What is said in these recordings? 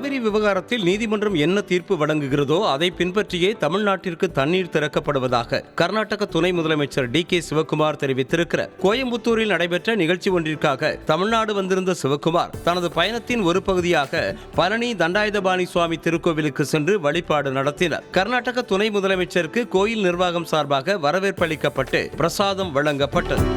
காவிரி விவகாரத்தில் நீதிமன்றம் என்ன தீர்ப்பு வழங்குகிறதோ அதை பின்பற்றியே தமிழ்நாட்டிற்கு தண்ணீர் திறக்கப்படுவதாக கர்நாடக துணை முதலமைச்சர் டி.கே. சிவக்குமார் தெரிவித்திருக்கிறார். கோயம்புத்தூரில் நடைபெற்ற நிகழ்ச்சி ஒன்றிற்காக தமிழ்நாடு வந்திருந்த சிவக்குமார் தனது பயணத்தின் ஒரு பகுதியாக பழனி தண்டாயுதபாணி சுவாமி திருக்கோவிலுக்கு சென்று வழிபாடு நடத்தினார். கர்நாடக துணை முதலமைச்சருக்கு கோயில் நிர்வாகம் சார்பாக வரவேற்பு அளிக்கப்பட்டு பிரசாதம் வழங்கப்பட்டது.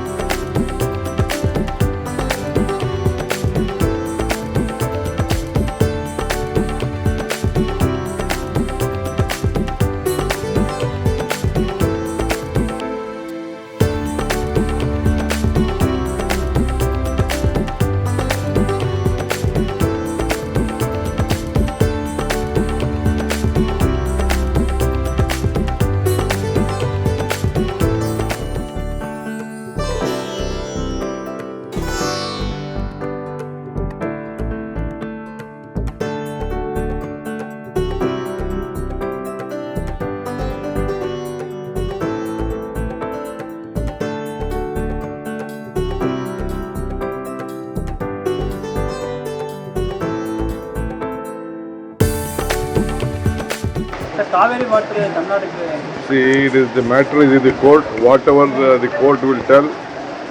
See, the matter is in the court. Whatever the court will tell,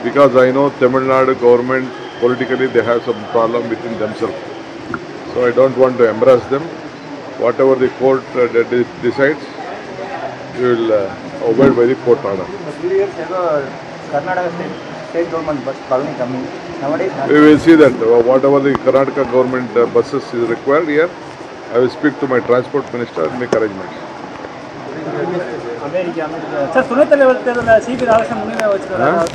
because I know Tamil Nadu government politically they have some problem within themselves. So I don't want to embarrass them. Whatever the court decides, we will obey by the court order. 3 years ago, Karnataka state government bus Pavani coming. Nowadays, we will see that whatever the Karnataka government buses is required here, I will speak to my transport minister and make arrangements. Sir துணைத் தலைவர் தேர்தலில் சிபி ராதாகிருஷ்ணன் முன்னிலை வச்சிருக்காரு.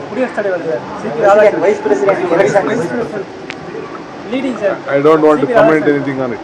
குடியரசுத் தலைவர் CP Radhakrishnan vice president leading sir. I don't want to comment anything on it.